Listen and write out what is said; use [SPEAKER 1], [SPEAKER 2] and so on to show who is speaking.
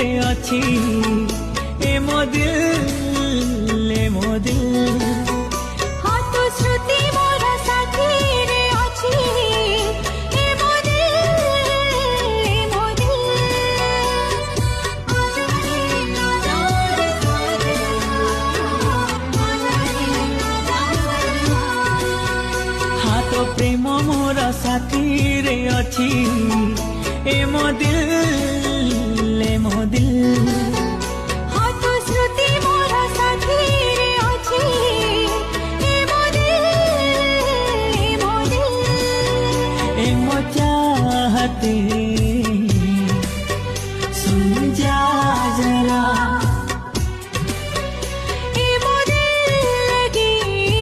[SPEAKER 1] रे अच्छी ए मो दिल ए मो दिल
[SPEAKER 2] हाँ तो श्रुति मोरा साथी रे अच्छी ए मो दिल ए मो
[SPEAKER 1] हाँ तो प्रेम मोरा साथी रे अच्छी ए मो दिल ए मो दिल
[SPEAKER 2] हाँ तो श्रुति मोरा साथी रे अच्छी ए मो दिल ए मो दिल
[SPEAKER 1] ए मो चाहते